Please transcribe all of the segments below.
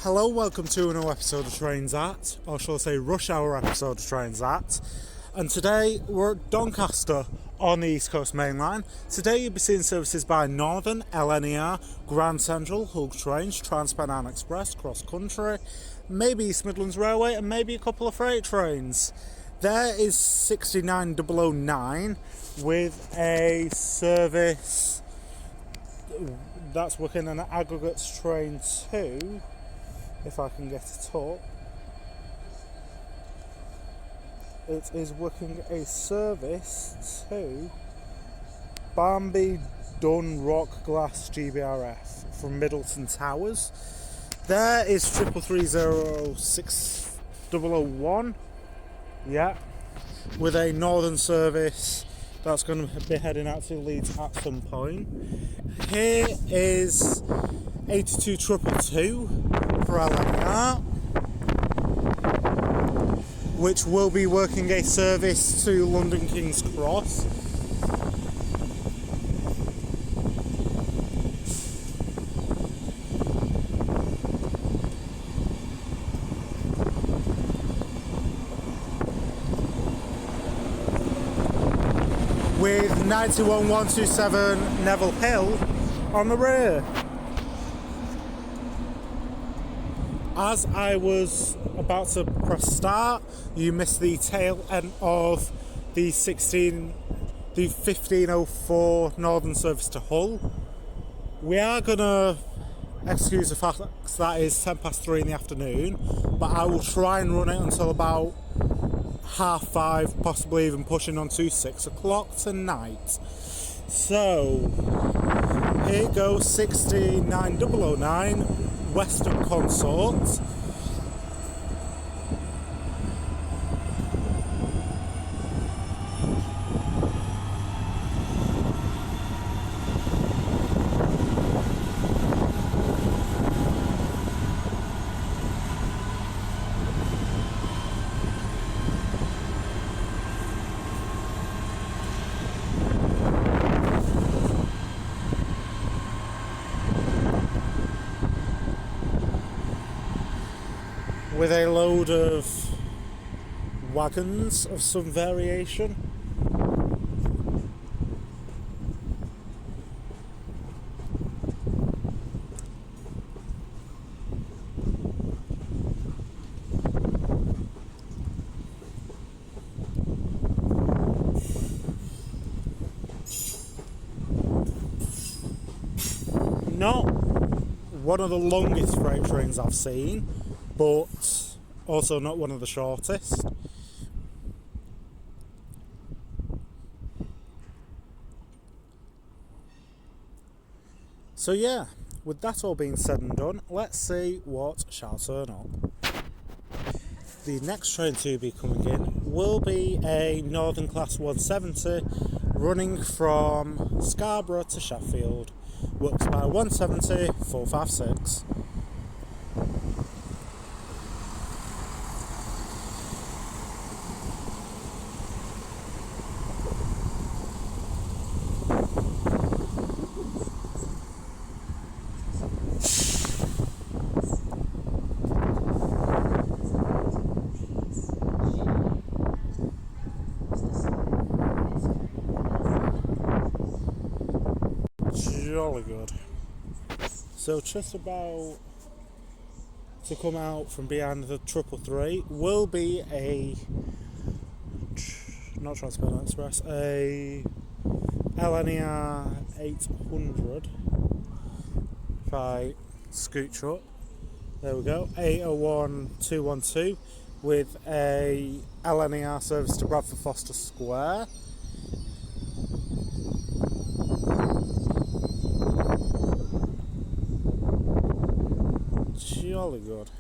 Hello, welcome to another episode of Trains At, or shall I say rush hour episode of Trains At. And today we're at Doncaster on the East Coast Main Line. Today you'll be seeing services by Northern, LNER, Grand Central, Hull Trains, Transpennine Express, Cross Country, maybe East Midlands Railway, and maybe a couple of freight trains. There is 69009 with a service that's working on aggregates train 2. If I can get it up, it is working a service to Barnby Dun Rock Glass GBRF from Middleton Towers. There is 3330601, yeah, with a northern service that's going to be heading out to Leeds at some point. Here is 82222 for LNR, which will be working a service to London King's Cross. With 91127 Neville Hill on the rear. As I was about to press start, you missed the tail end of the 1504 Northern service to Hull. We are going to excuse the fact that is 3:10 in the afternoon, but I will try and run it until about 5:30, possibly even pushing on to 6 o'clock tonight. So, here goes 69009 Western Consort. With a load of wagons of some variation. Not one of the longest freight trains I've seen, but also not one of the shortest. So yeah, with that all being said and done, let's see what shall turn up. The next train to be coming in will be a Northern Class 170 running from Scarborough to Sheffield. Works by 170 456. Jolly good. So just about to come out from behind the 333 will be a not Transpennine Express, a LNER 800. If I scooch up, there we go, 801212 with a LNER service to Bradford Foster Square. Jolly good.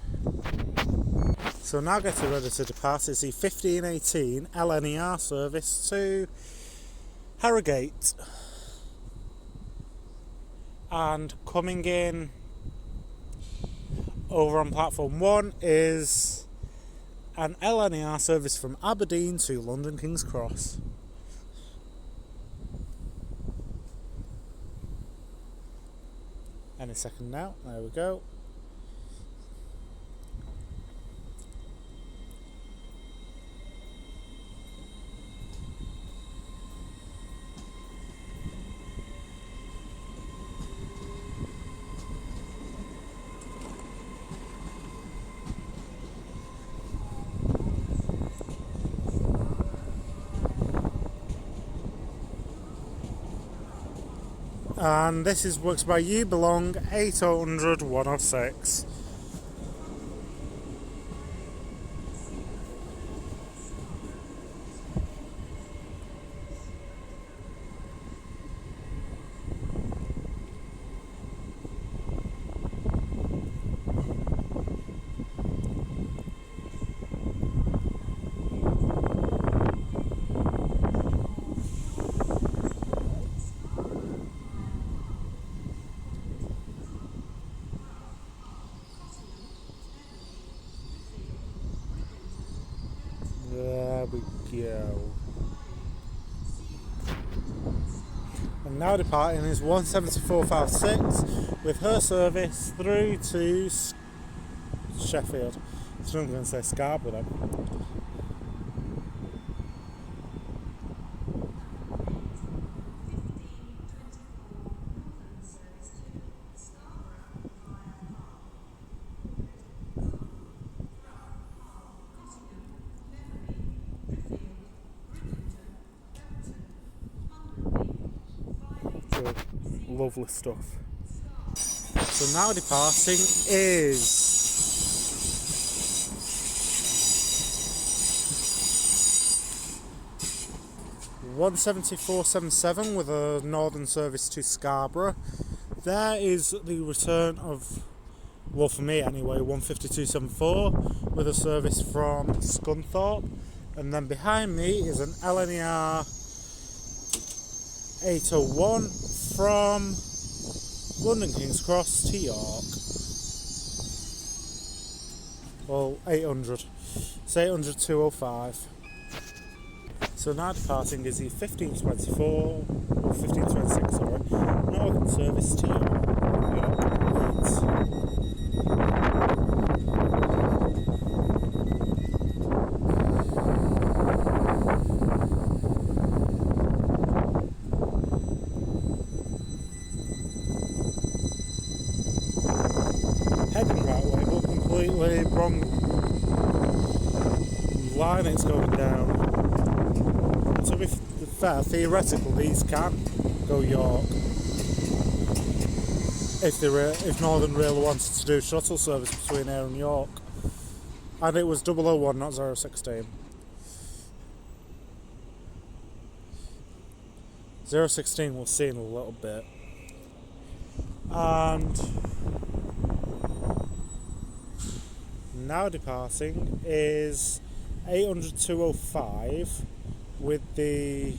So now getting ready to depart is the 1518 LNER service to Harrogate. And coming in over on platform 1 is an LNER service from Aberdeen to London King's Cross. Any second now, there we go. And this is works by You Belong 800 106. There we go. And now departing is 17456 with her service through to Sheffield. So I'm going to say Scarborough then. Lovely stuff. So now departing is 17477 with a northern service to Scarborough. There is the return of, well for me anyway, 15274 with a service from Scunthorpe, and then behind me is an LNER 801 from London King's Cross to York. Well, 800. It's 800 205. So now departing is the 1524, or 1526, sorry, northern service to York. Leeds. Heading right way, but completely wrong line it's going down. To be fair, theoretically these can go York if Northern Rail wanted to do shuttle service between here and York. And it was 001, not 016. 016 we'll see in a little bit. And now departing is 800 205 with the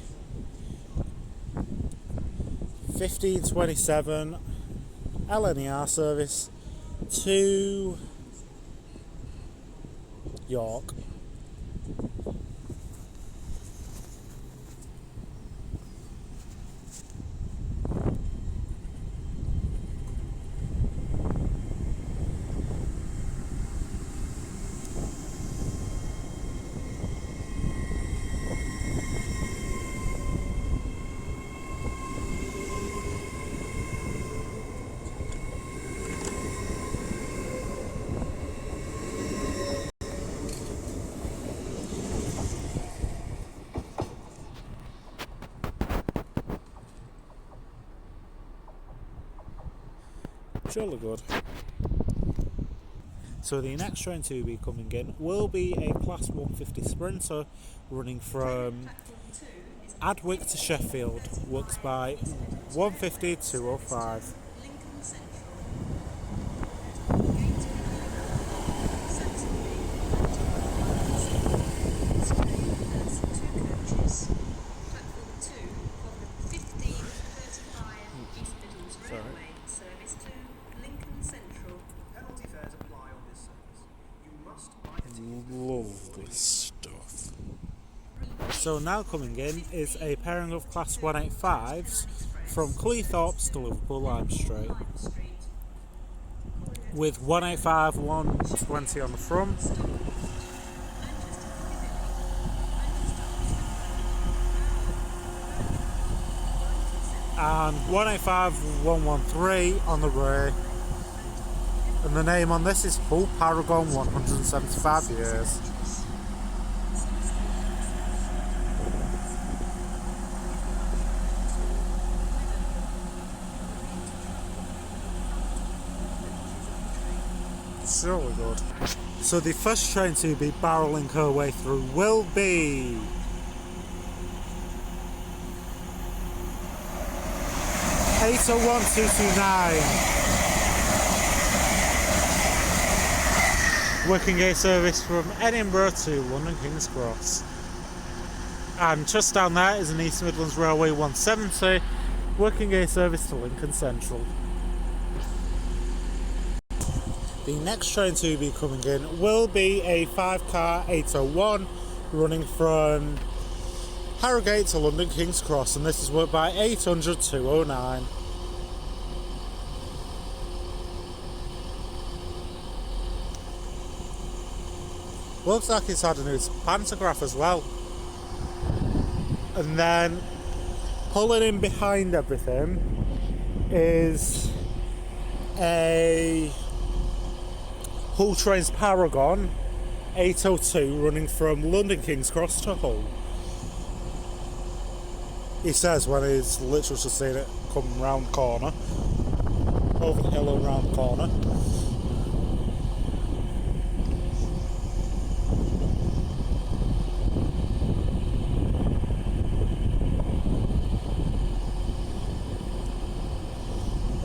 1527 LNER service to York. Surely good. So the next train to be coming in will be a Class 150 Sprinter running from Adwick to Sheffield, works by 150 205. Lovely stuff. So now coming in is a pairing of Class 185s from Cleethorpes to Liverpool Lime Street, with 185 120 on the front, and 185 113 on the rear. And the name on this is Hull Paragon 175 years. It's really good. So the first train to be barrelling her way through will be working gate service from Edinburgh to London King's Cross. And just down there is an East Midlands Railway 170 working gate service to Lincoln Central. The next train to be coming in will be a 5-car 801 running from Harrogate to London King's Cross, and this is worked by 800 209. Looks like it's had a new pantograph as well. And then pulling in behind everything is a Hull Trains Paragon 802 running from London King's Cross to Hull. He says when he's literally just seen it come round the corner, over the hill and round the corner.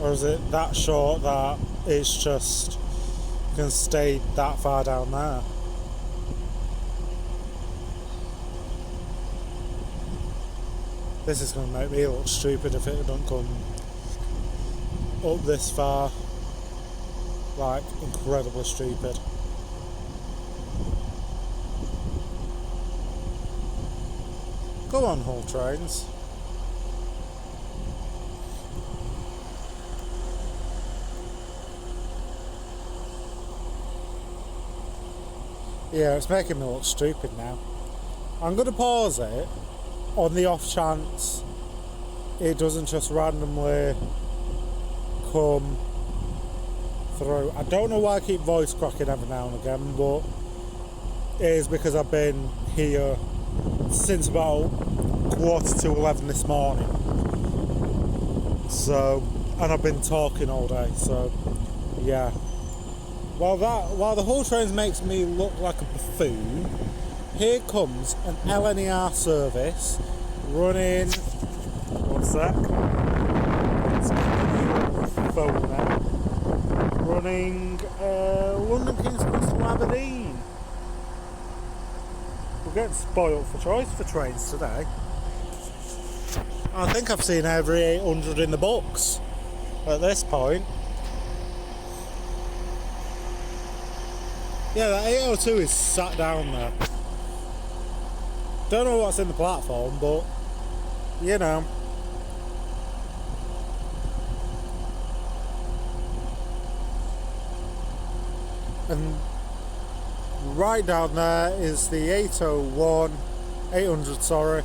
Or is it that short that it's just going to stay that far down there? This is going to make me look stupid if it don't come up this far. Like, incredibly stupid. Go on, Hull Trains. Yeah, it's making me look stupid now. I'm going to pause it on the off chance it doesn't just randomly come through. I don't know why I keep voice cracking every now and again, but it is because I've been here since about 11:15 this morning. So, and I've been talking all day, so yeah. While the Hull Trains makes me look like a buffoon, here comes an LNER service running. One sec. Phone now. Running London King's Cross to Aberdeen. We're getting spoiled for choice for trains today. I think I've seen every 800 in the books at this point. Yeah, that 802 is sat down there. Don't know what's in the platform, but you know. And right down there is the 800, sorry.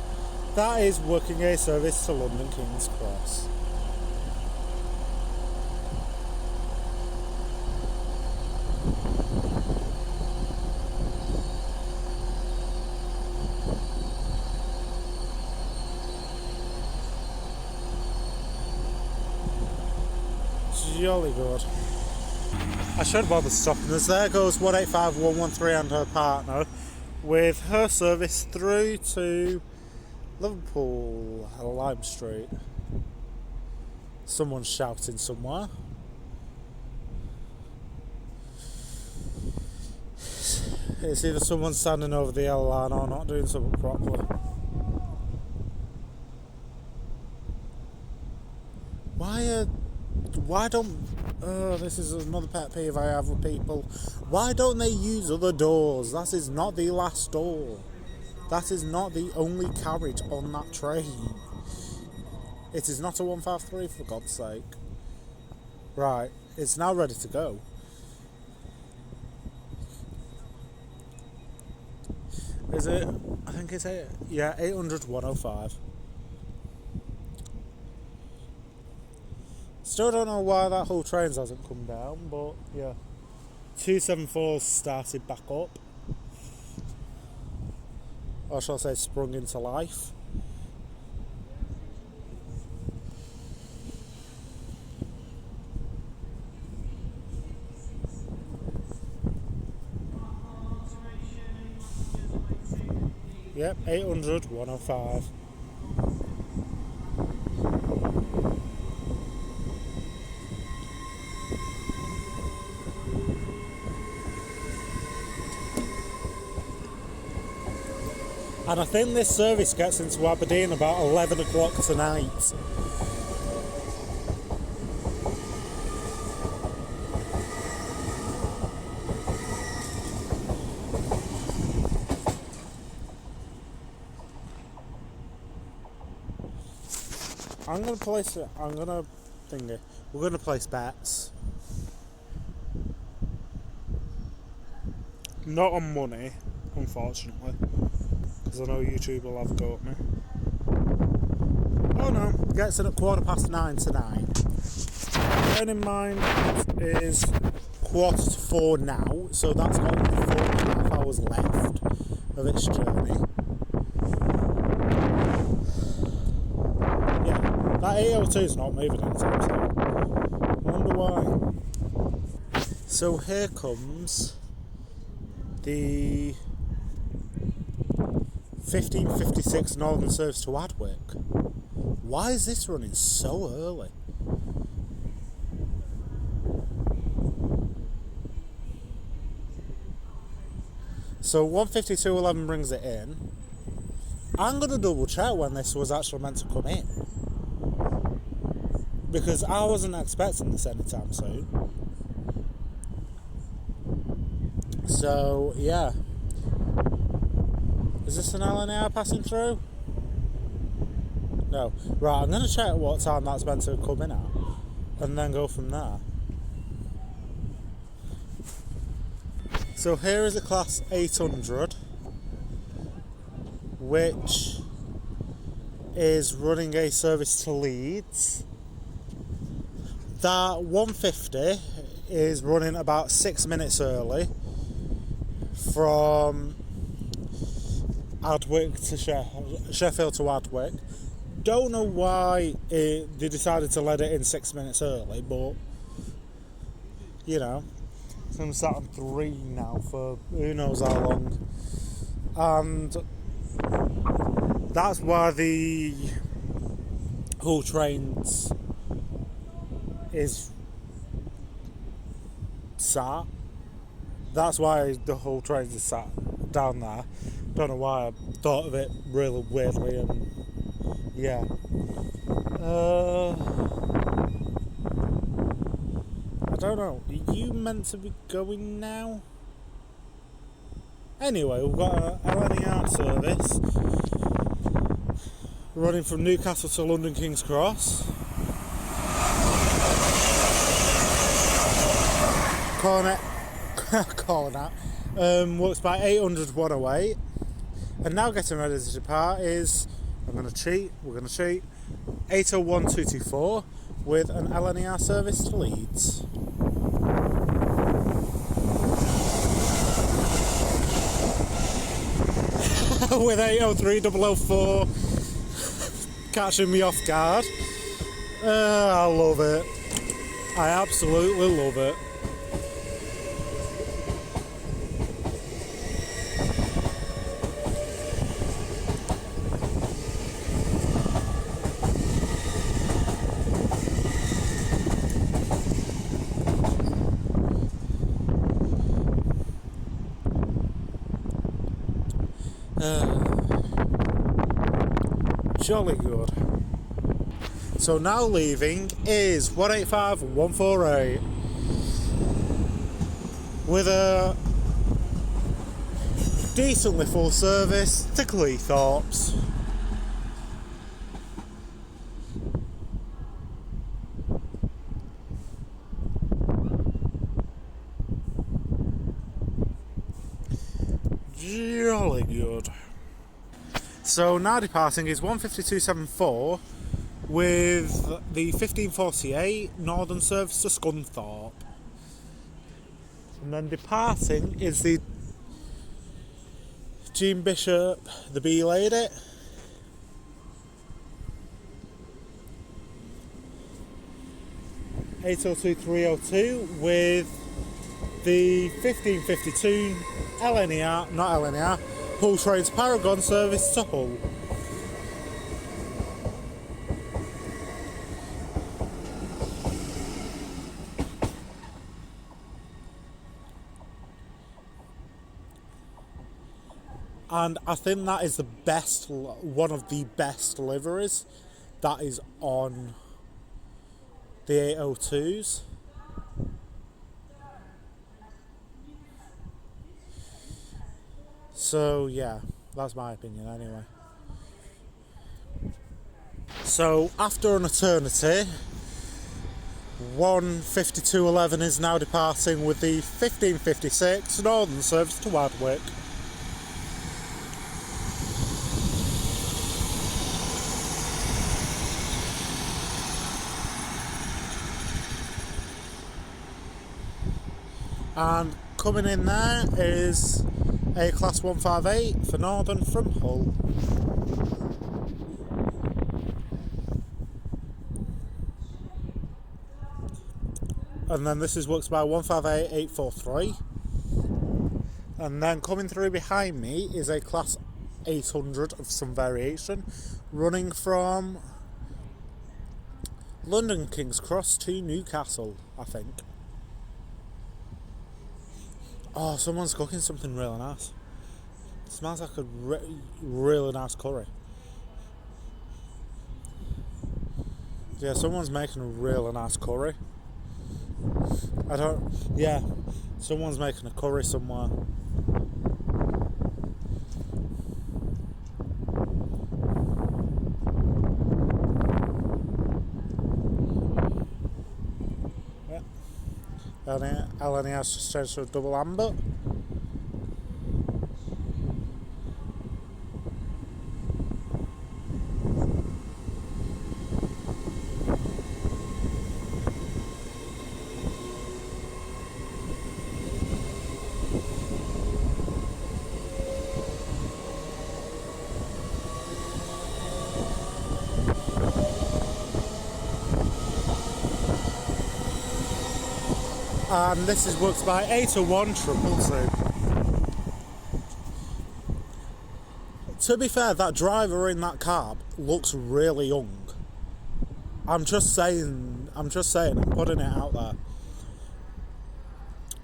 That is working a service to London King's Cross. Jolly good. I should bother stopping us. There goes 185113 and her partner with her service through to Liverpool, Lime Street. Someone's shouting somewhere. It's either someone standing over the L line or not doing something properly. Why don't... Oh, this is another pet peeve I have with people. Why don't they use other doors? That is not the last door. That is not the only carriage on that train. It is not a 153, for God's sake. Right, it's now ready to go. Is it? I think it's 800 105. Still don't know why that whole trains hasn't come down, but yeah. 274's started back up. Or shall I say sprung into life. Yep, 800 105. And I think this service gets into Aberdeen about 11 o'clock tonight. We're gonna place bets. Not on money, unfortunately, because I know YouTube will have a go at me. Oh no, gets in at 9:15 tonight. Bearing in mind it is 3:45 now, so that's got 4.5 hours left of its journey. Yeah, that 802 is not moving anytime soon. I wonder why. So here comes the 15:56 Northern service to Adwick. Why is this running so early? So 1:52:11 brings it in. I'm going to double check when this was actually meant to come in, because I wasn't expecting this anytime soon. So yeah, is this an LNAR passing through? No. Right, I'm going to check what time that's meant to come in at, and then go from there. So here is a class 800, which is running a service to Leeds. That 150 is running about 6 minutes early from Adwick to Sheffield to Adwick. Don't know why they decided to let it in 6 minutes early, but you know, I'm sat on 3 now for who knows how long, and that's why the Hull Trains is sat. That's why the Hull Trains is sat down there. Don't know why I thought of it really weirdly, and yeah. I don't know. Are you meant to be going now? Anyway, we've got an LNER service running from Newcastle to London King's Cross. Cornet works by 800 108, and now getting ready to depart is, we're going to cheat, 801 224 with an LNER service to Leeds. With 803 004 catching me off guard. I love it. I absolutely love it. Jolly good. So now leaving is 185 148 with a decently full service to Cleethorpes. Jolly good. So now departing is 152.74 with the 1548 Northern service to Scunthorpe. And then departing is the Jean Bishop, the Bee Lady. (802-302) with the 1552 LNER, not LNER, Hull Trains Paragon service to Hull. And I think that is one of the best liveries that is on the 802s. So yeah, that's my opinion anyway. So after an eternity, 1:52:11 is now departing with the 15:56 Northern service to Wadwick. And coming in there is a Class 158 for Northern from Hull. And then this is works by 158-843. And then coming through behind me is a Class 800 of some variation, running from London King's Cross to Newcastle, I think. Oh, someone's cooking something really nice. It smells like a really nice curry. Yeah, someone's making a really nice curry. Someone's making a curry somewhere. LNE has just changed to a double amber. And this is worked by 801-222. To be fair, that driver in that cab looks really young. I'm just saying, I'm putting it out there.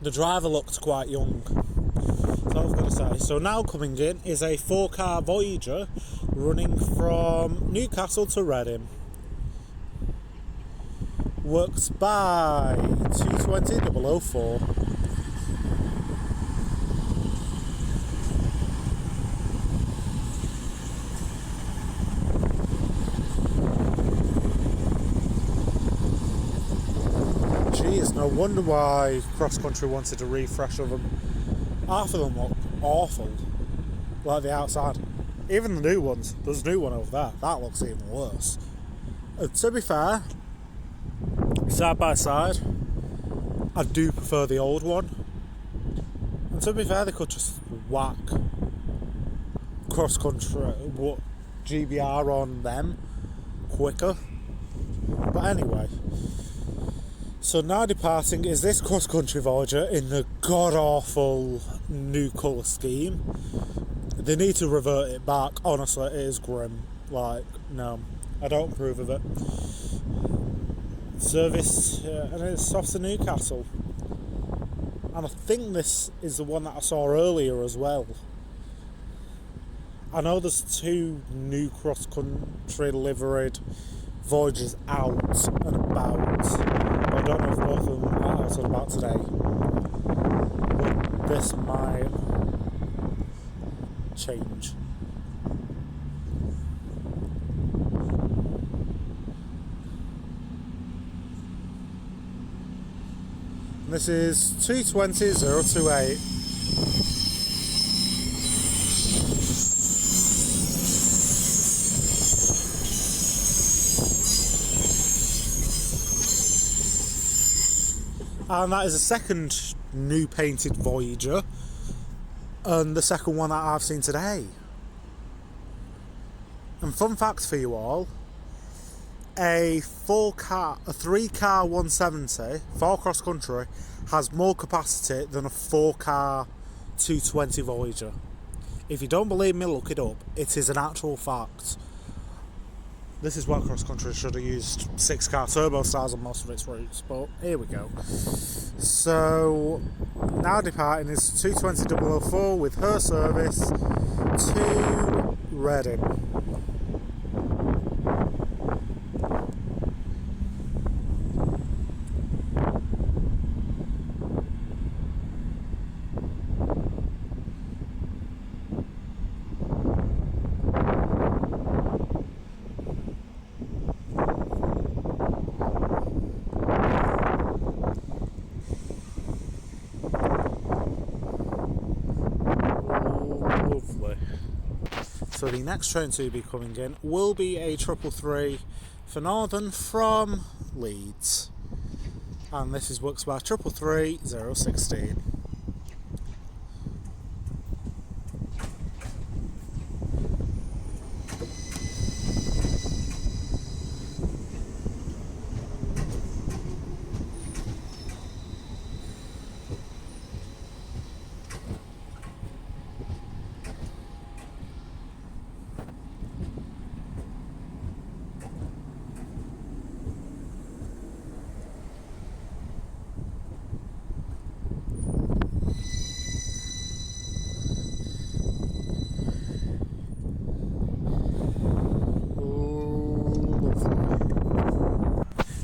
The driver looked quite young. That's all I've got to say. So now coming in is a 4-car Voyager running from Newcastle to Reading. Works by 220-004. Jeez, no wonder why Cross Country wanted a refresh of them. Half of them look awful, like the outside. Even the new ones. There's a new one over there. That looks even worse. To be fair, side by side, I do prefer the old one. And to be fair, they could just whack Cross Country GBR on them quicker. But anyway, so now departing is this Cross Country Voyager in the god awful new colour scheme. They need to revert it back. Honestly, it is grim. Like, no, I don't approve of it. Service, and it's off to Newcastle. And I think this is the one that I saw earlier as well. I know there's 2 new cross-country liveried Voyagers out and about, but I don't know if both of them are out and about today. But this might change. This is 220-028. And that is a second new painted Voyager, and the second one that I've seen today. And fun fact for you all, a 3-car 170 for cross country has more capacity than a 4-car 220 Voyager. If you don't believe me, look it up. It is an actual fact. This is why cross country should have used 6-car turbo styles on most of its routes, but here we go. So now departing is 220.004 with her service to Reading. So the next train to be coming in will be a 333 for Northern from Leeds. And this is works by 333 016.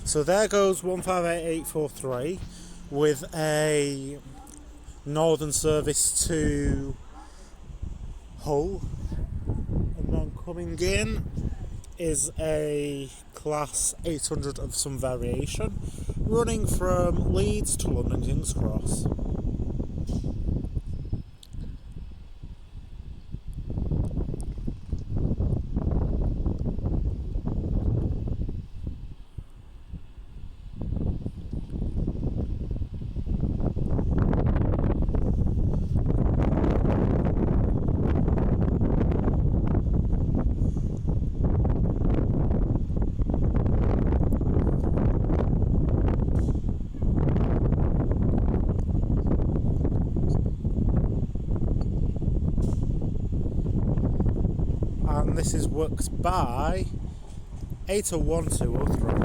So there goes 158843 with a Northern service to Hull, and then coming in is a class 800 of some variation running from Leeds to London King's Cross. And this is works by 801203.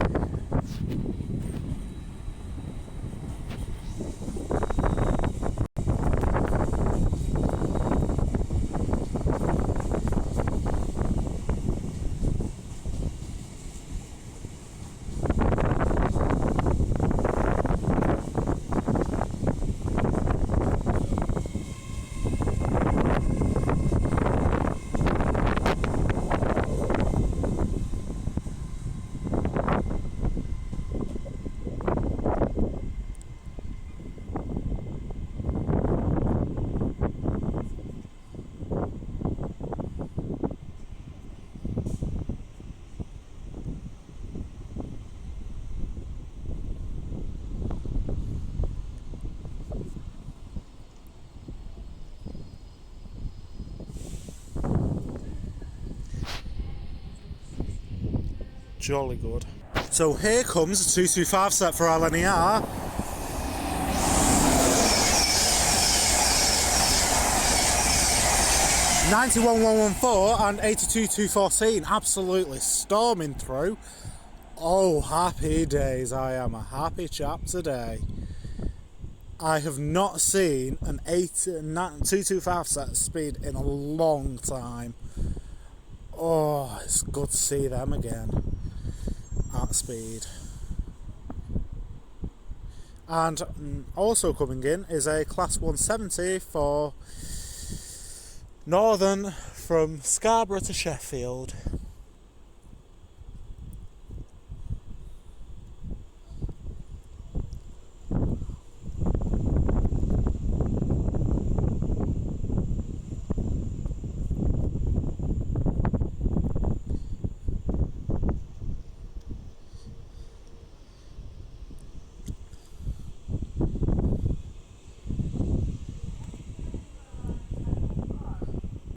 Jolly good. So here comes a 225 set for LNER. $91,114 and $82,214, absolutely storming through. Oh, happy days, I am a happy chap today. I have not seen an 225 set speed in a long time. Oh, it's good to see them again at speed. And also coming in is a class 170 for Northern from Scarborough to Sheffield.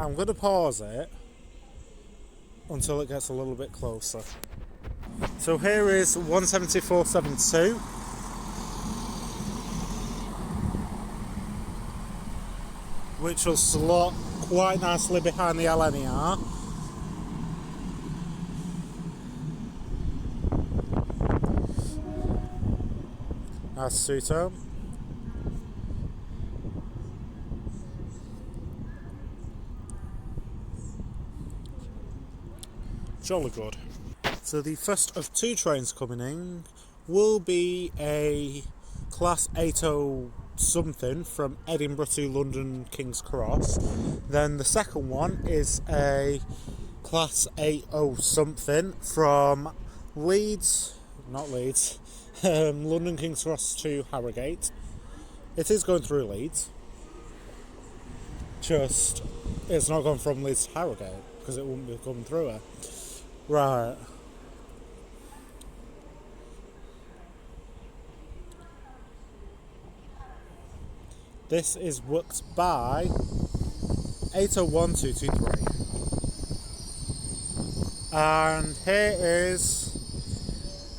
I'm going to pause it until it gets a little bit closer. So here is 174.72, which will slot quite nicely behind the LNER. That's Suto. Jolly good. So the first of two trains coming in will be a Class 80 something from Edinburgh to London King's Cross. Then the second one is a Class 80 something from London King's Cross to Harrogate. It is going through Leeds. Just, it's not gone from Leeds to Harrogate because it wouldn't be coming through it. Right. This is worked by 801223. And here is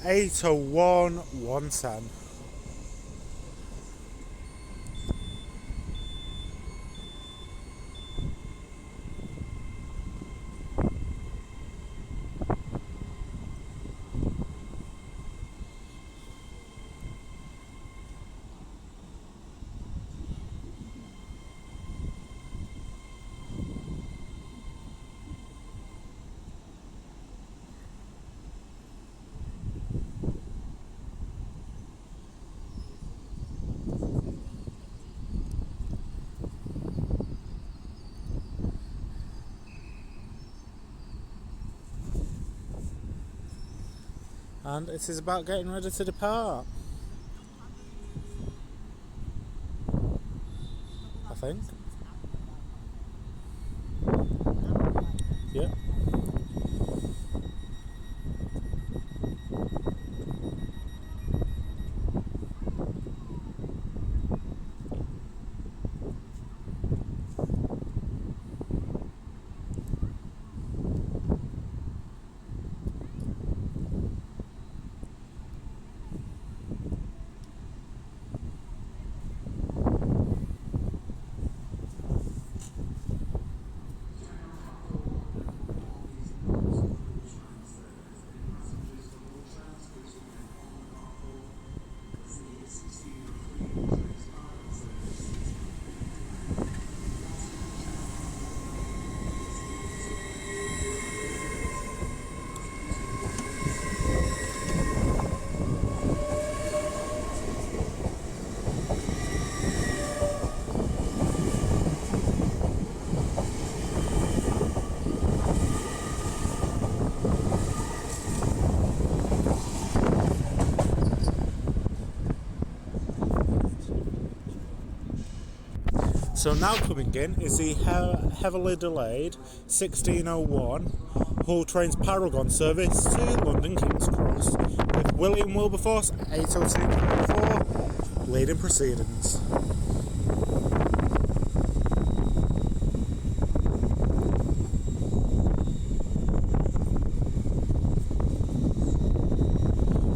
801110. And it is about getting ready to depart, I think. Yeah. So now coming in is the heavily delayed 1601 Hull Trains Paragon service to London King's Cross with William Wilberforce 802.4 leading proceedings.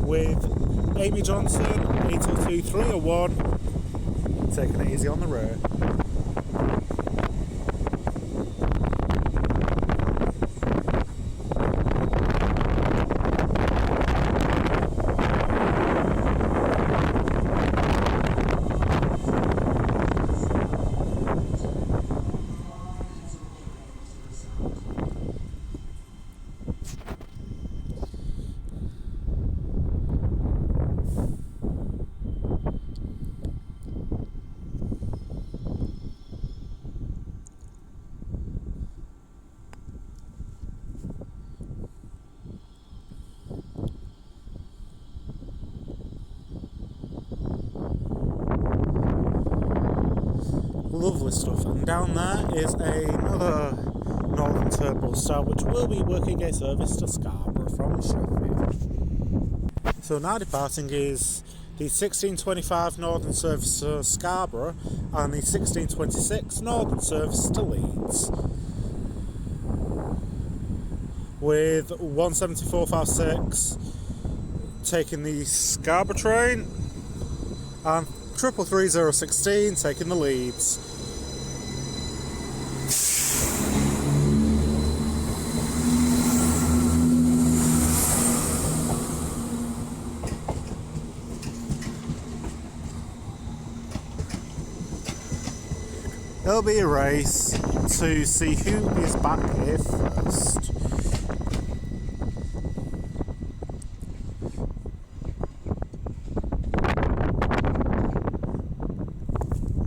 With Amy Johnson 802.301 taking it easy on the road. Lovely stuff, and down there is another Northern Turbo Star which will be working a service to Scarborough from Sheffield. So now departing is the 1625 Northern service to Scarborough and the 1626 Northern service to Leeds, with 17456 taking the Scarborough train and 333016 taking the Leeds. It'll be a race to see who is back here first.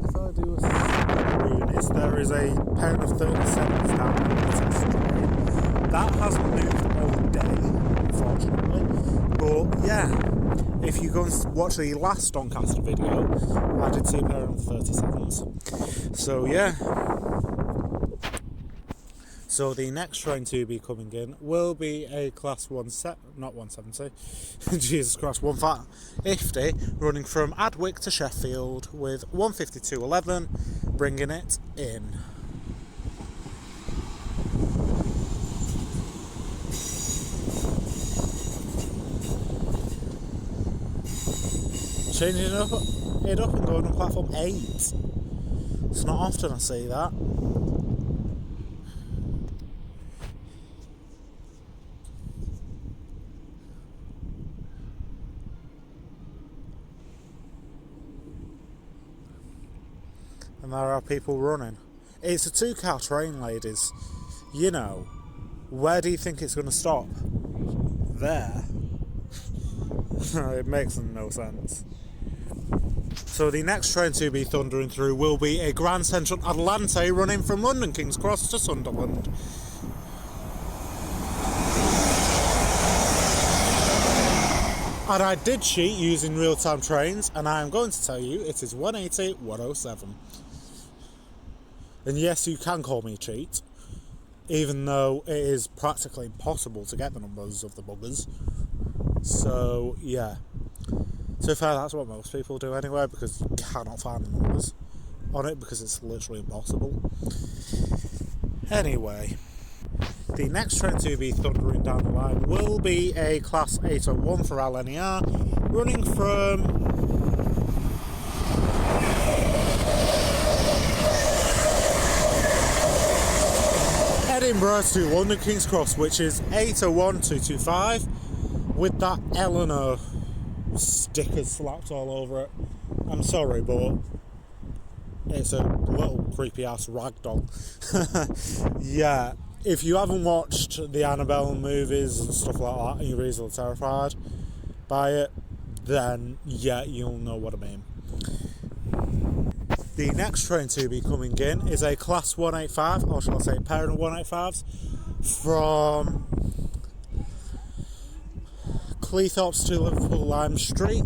If I do a units, there is a pair of 37s down on the test train. That hasn't moved all day, unfortunately. But yeah, if you go and watch the last Doncaster video, I did see a pair of 37s. So yeah. So the next train to be coming in will be a class 170, Jesus Christ, 150, running from Adwick to Sheffield with 152.11, bringing it in. Changing it up and going on platform 8. It's not often I see that. And there are people running. It's a 2-car train, ladies. You know, where do you think it's going to stop? There. It makes no sense. So the next train to be thundering through will be a Grand Central Atlante running from London King's Cross to Sunderland. And I did cheat using real-time trains, and I am going to tell you it is 180.107. And yes, you can call me a cheat, even though it is practically impossible to get the numbers of the buggers. So yeah. To be fair, that's what most people do anyway, because you cannot find the numbers on it because it's literally impossible. Anyway, the next train to be thundering down the line will be a Class 801 for LNER, running from Edinburgh to London King's Cross, which is 801-225, with that Eleanor stickers slapped all over it. I'm sorry, but it's a little creepy ass ragdoll. Yeah, if you haven't watched the Annabelle movies and stuff like that and you're easily terrified by it, then yeah, you'll know what I mean. The next train to be coming in is a Class 185, or shall I say pair of 185s, from Cleethorpes to Liverpool Lime Street.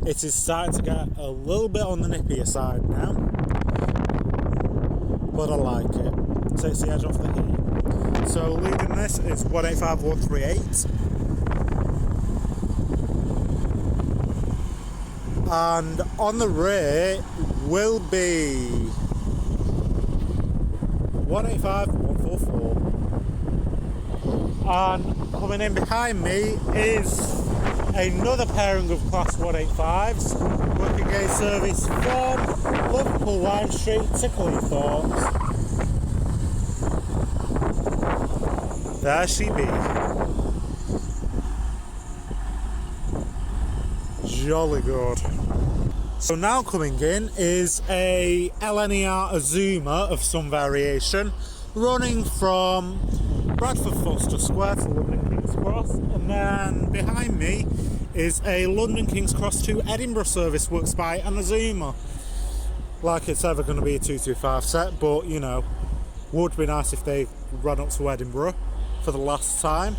It is starting to get a little bit on the nippier side now, but I like it. Takes the edge off the heat. So leading this is 185-138. And on the rear will be 185-144. And coming in behind me is another pairing of Class 185s, working a service from Liverpool Lime Street to Cleethorpes. There she be. Jolly good. So now coming in is a LNER Azuma of some variation, running from Bradford Foster Square to London King's Cross, and then behind me is a London King's Cross to Edinburgh service works by an Azuma. Like it's ever going to be a 225 set, but you know, would be nice if they run up to Edinburgh for the last time.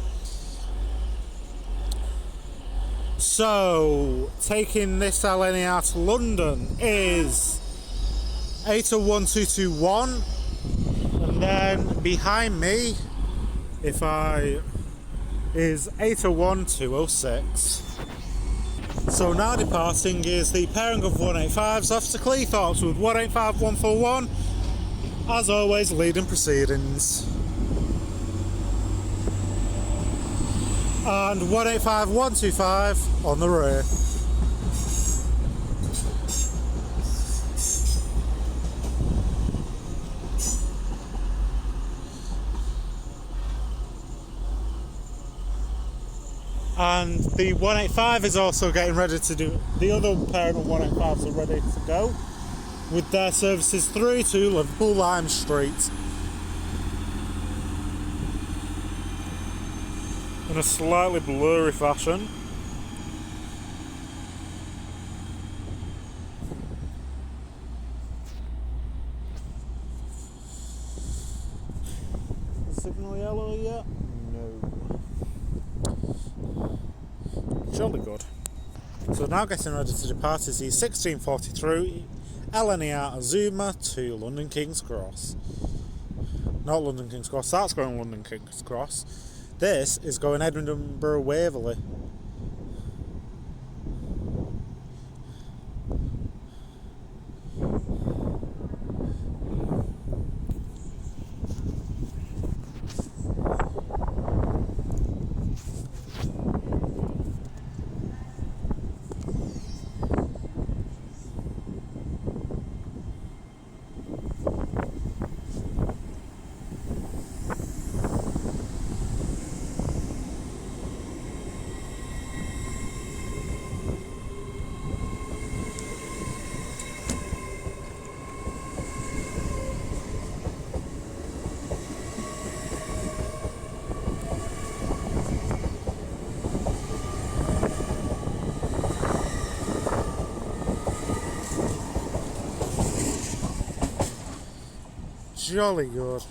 So, taking this LNER to London is 801-221, and then behind me, is 801-206. So now departing is the pairing of 185s off to Cleethorpes with 185-141, as always leading proceedings. And 185-125 on the rear. And the 185 is also getting ready to do, the other pair of 185s are ready to go with their services through to Liverpool Lime Street. In a slightly blurry fashion. Signal yellow yet? No. Jolly good. So now getting ready to depart is the 1643 LNER Azuma to London King's Cross. Not London King's Cross, that's going London King's Cross. This is going Edinburgh Waverley. Jolly good.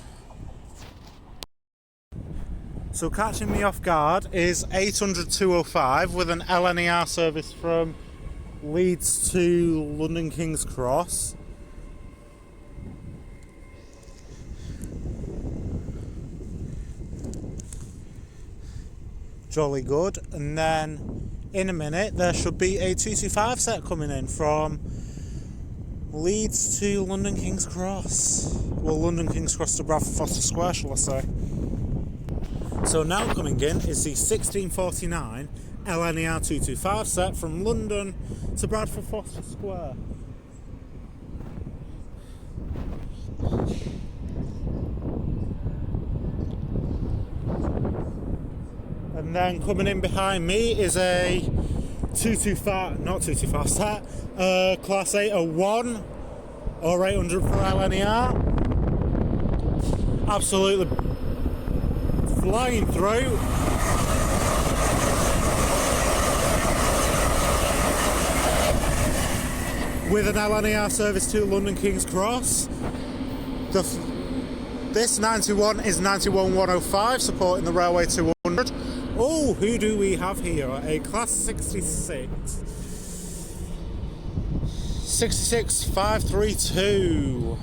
So catching me off guard is 800-205 with an LNER service from Leeds to London King's Cross. Jolly good. And then in a minute there should be a 225 set coming in from Leeds to London King's Cross. Well, London King's Cross to Bradford Foster Square, shall I say. So now coming in is the 1649 LNER 225 set from London to Bradford Foster Square. And then coming in behind me is a 225, not 225 set, Class 801 or 800 for LNER. Absolutely flying through. With an LNER service to London King's Cross. This 91 is 91-105, supporting the Railway 200. Oh, who do we have here? A Class 66. 66532.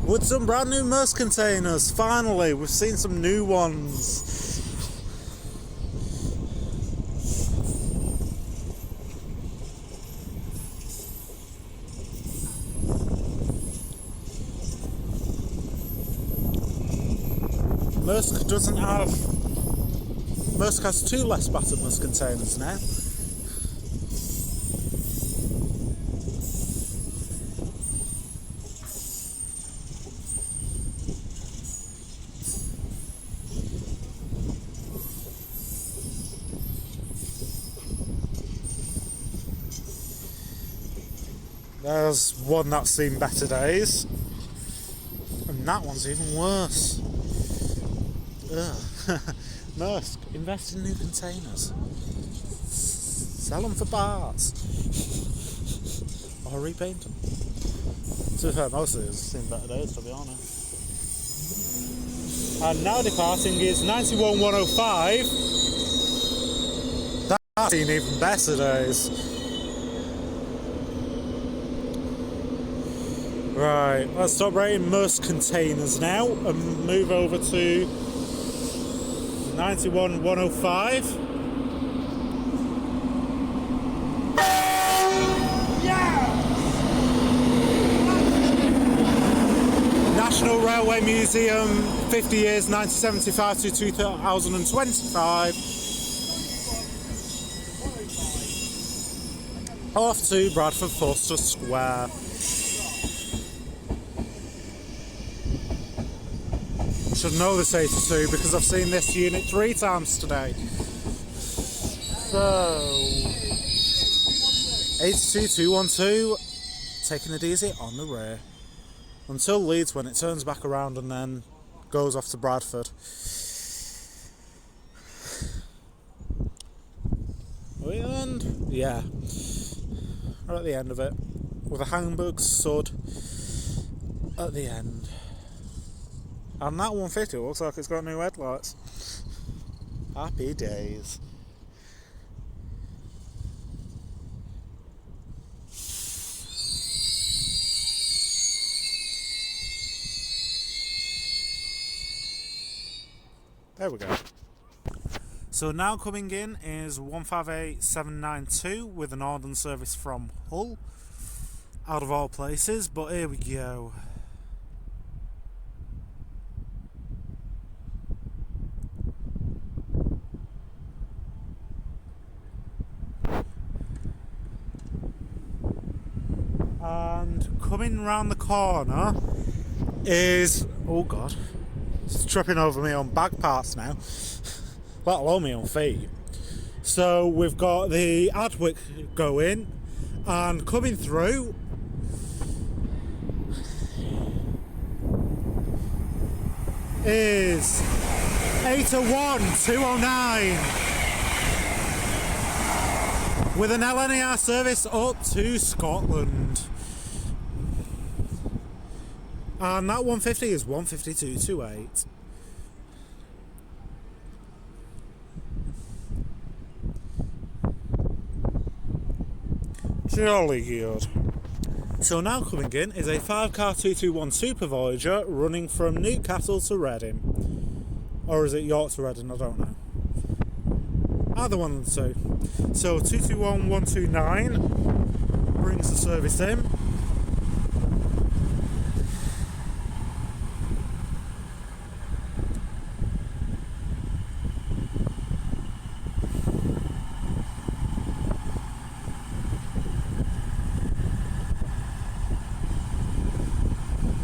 With some brand new Maersk containers. Finally, we've seen some new ones. Maersk doesn't have... Maersk has 2 less battered Maersk containers now. There's one that's seen better days. And that one's even worse. Ugh. Maersk, invest in new containers. Sell them for bars. Or repaint them. To be fair, most of it has seen better days, to be honest. And now departing is 91-105. That's seen even better days. Right, let's stop rating Maersk containers now and move over to 91-105. National Railway Museum, 50 years, 1975 to 2025. Off to Bradford Foster Square. should know this 82 because I've seen this unit 3 times today. So 82212, taking it easy on the rear until Leeds, when it turns back around and then goes off to Bradford. And yeah, we're at the end of it with a Hamburg sud at the end. And that 150 looks like it's got new headlights. Happy days. There we go. So now coming in is 158792 with a northern service from Hull. Out of all places, but here we go. And coming round the corner is, oh god, it's tripping over me on bag parts now, let alone me on feet. So we've got the Adwick going, and coming through is 801209 with an LNER service up to Scotland. And that 150 is 15228. Jolly good. So now coming in is a 5-car 221 Super Voyager running from Newcastle to Reading. Or is it York to Reading? I don't know. Either one of the two. So 221129 brings the service in.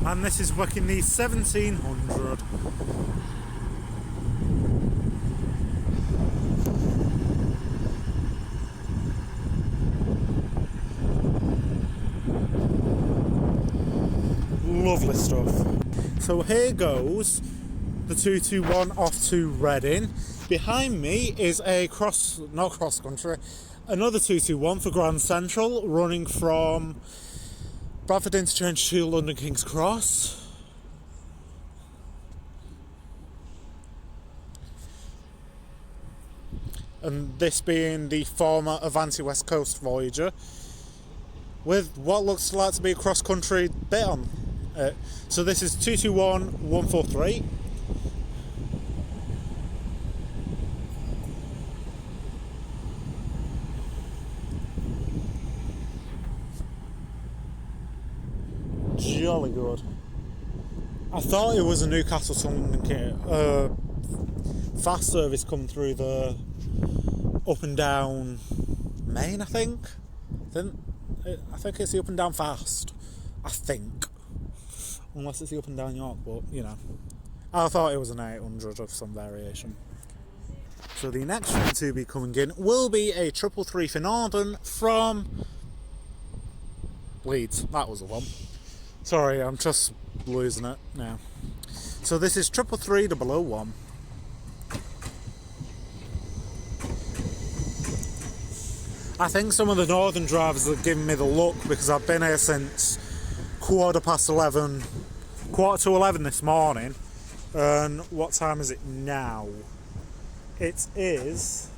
And this is working the 1700. Lovely stuff. So here goes the 221 off to Reading. Behind me is a not cross country, another 221 for Grand Central running from Bradford Interchange to London King's Cross. And this being the former Avanti West Coast Voyager with what looks like to be a cross-country bit on it. So this is 221143. Jolly good. I thought it was a Newcastle to London fast service come through the up and down main, I think it's the up and down fast, I think, unless it's the up and down York, but you know, I thought it was an 800 of some variation. So the next one to be coming in will be a 333 for Northern from Leeds. That was the one. Sorry, I'm just losing it now. So this is 333 I think some of the northern drivers have given me the look because I've been here since quarter to 11 this morning. And what time is it now? It is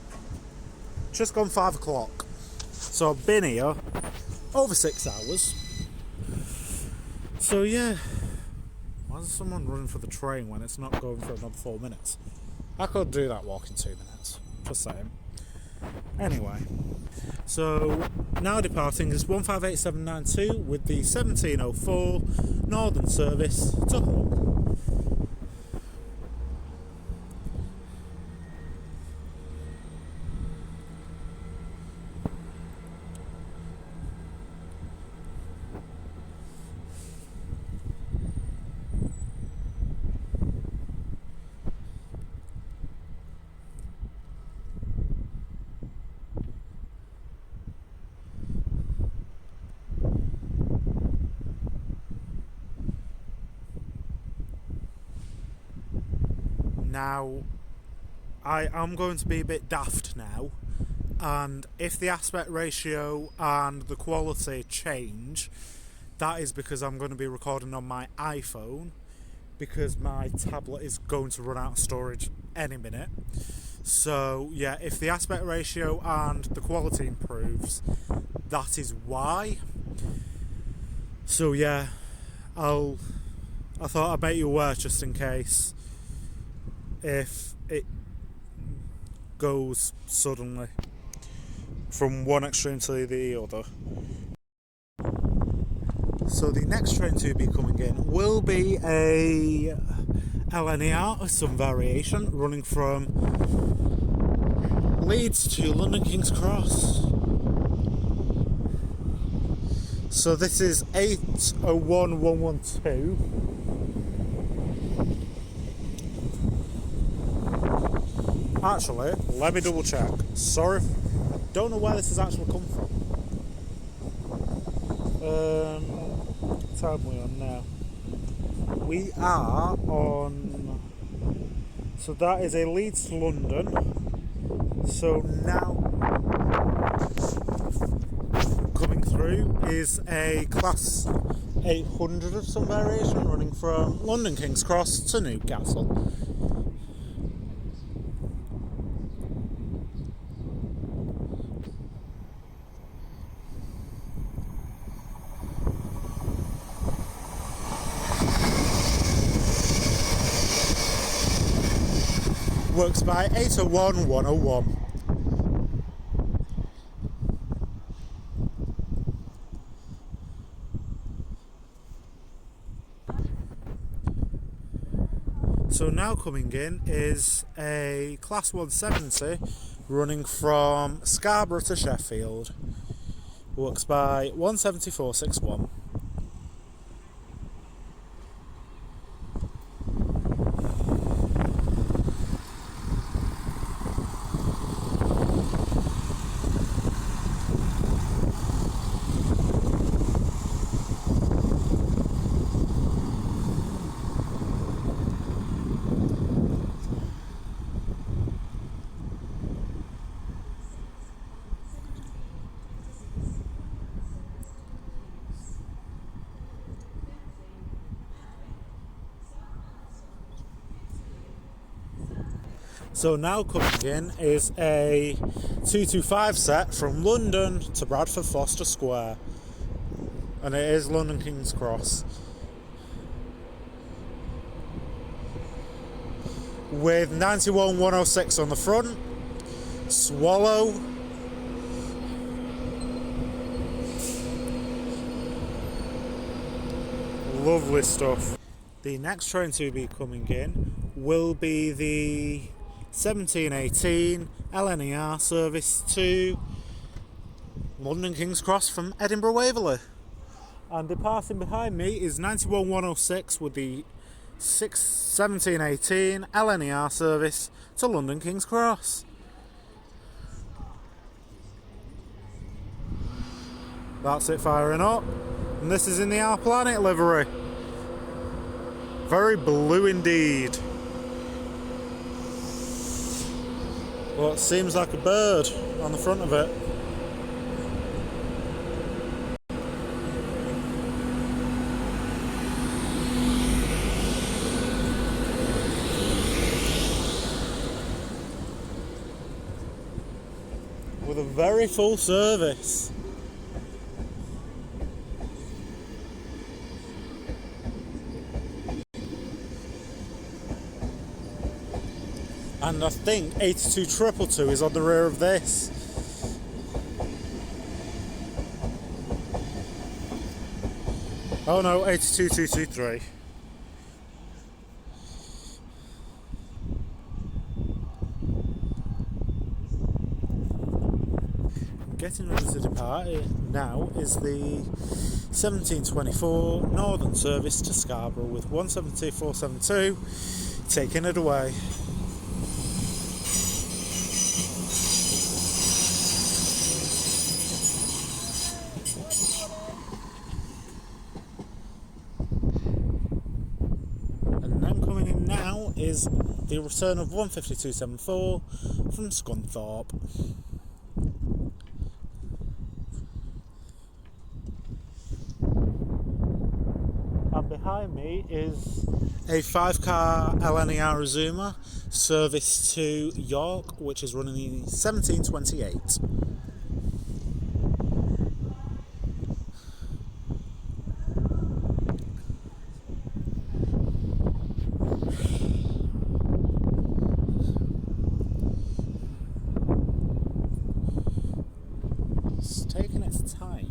just gone 5 o'clock. So I've been here over 6 hours. So yeah, why is someone running for the train when it's not going for another 4 minutes? I could do that walk in 2 minutes, just saying. Anyway, so now departing is 158792 with the 1704 Northern service to Hull. Now, I am going to be a bit daft now, and if the aspect ratio and the quality change, that is because I'm going to be recording on my iPhone, because my tablet is going to run out of storage any minute. So yeah, if the aspect ratio and the quality improves, that is why. So yeah, I thought I'd make you aware just in case if it goes suddenly from one extreme to the other. So the next train to be coming in will be a LNER with some variation, running from Leeds to London King's Cross. So this is 801112. Actually, let me double check. Sorry, I don't know where this has actually come from. What time are we on now? We are on. So that is a Leeds to London. So now coming through is a class 800 of some variation, running from London King's Cross to Newcastle. Works by 801101. So now coming in is a class 170 running from Scarborough to Sheffield. Works by 17461. So now coming in is a 225 set from London to Bradford Foster Square, and it is London King's Cross, with 91106 on the front, Swallow, lovely stuff. The next train to be coming in will be the 1718 LNER service to London King's Cross from Edinburgh Waverley. And departing behind me is 91106 with the 1718 LNER service to London King's Cross. That's it firing up, and this is in the Our Planet livery. Very blue indeed. Well, it seems like a bird on the front of it. With a very full service. And I think 82222 is on the rear of this. Oh no, 82223. Getting ready to depart now is the 1724 Northern service to Scarborough with 17472 taking it away. Is is the return of 15274 from Scunthorpe. And behind me is a 5-car LNER Azuma service to York, which is running in 1728. It's taking its time.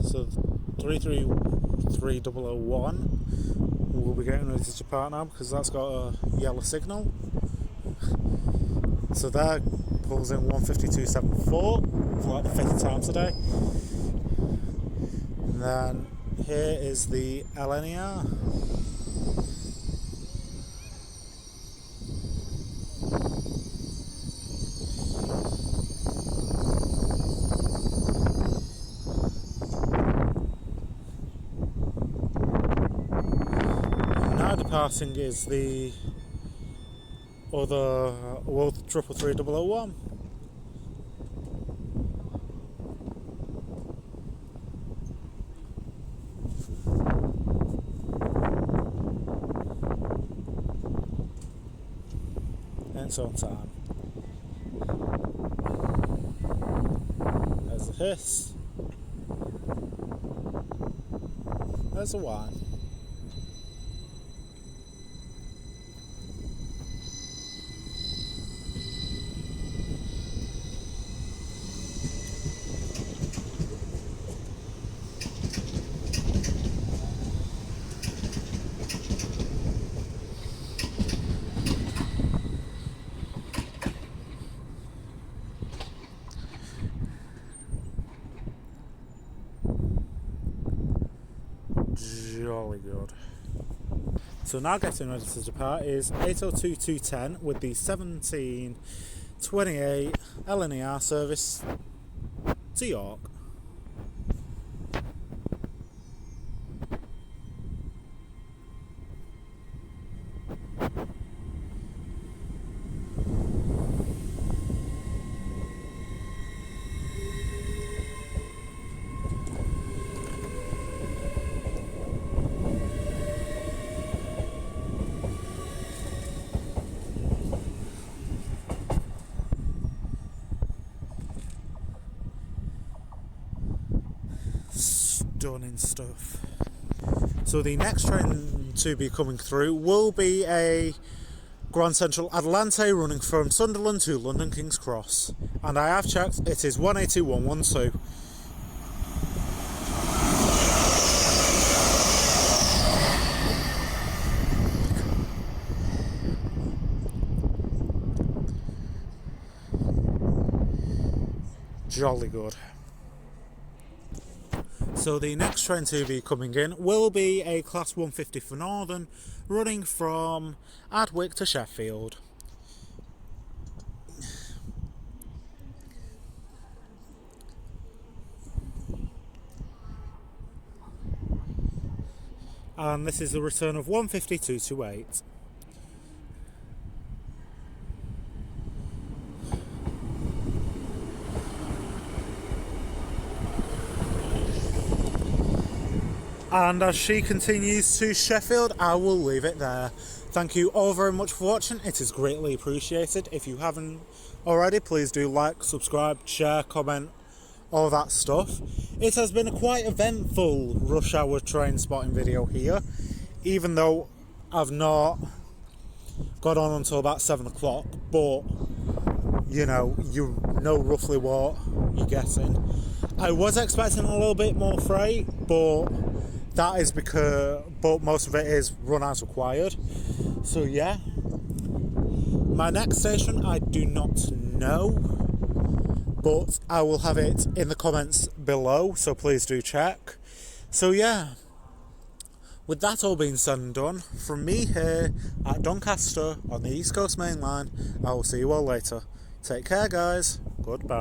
So 333001 we'll be getting ready to depart now because that's got a yellow signal. So that pulls in 15274 for like the 5th time today. And then here is the LNER. Departing is the other World 33301. And it's on time. There's a hiss. There's a whine. Jolly good. So now getting ready to depart is 802210 with the 1728 LNER service to York. Stunning stuff. So the next train to be coming through will be a Grand Central Adelante running from Sunderland to London King's Cross, and I have checked, it is 182112. Jolly good. So the next train to be coming in will be a Class 150 for Northern, running from Adwick to Sheffield. And this is the return of 15228. And as she continues to Sheffield, I will leave it there. Thank you all very much for watching. It is greatly appreciated. If you haven't already, please do like, subscribe, share, comment, all that stuff. It has been a quite eventful rush hour train spotting video here, even though I've not got on until about 7 o'clock, but you know roughly what you're getting. I was expecting a little bit more freight, but that is because, most of it is run as required. So yeah, my next station I do not know, but I will have it in the comments below, so please do check. So yeah, with that all being said and done, from me here at Doncaster on the East Coast Main Line, I will see you all later. Take care guys, goodbye.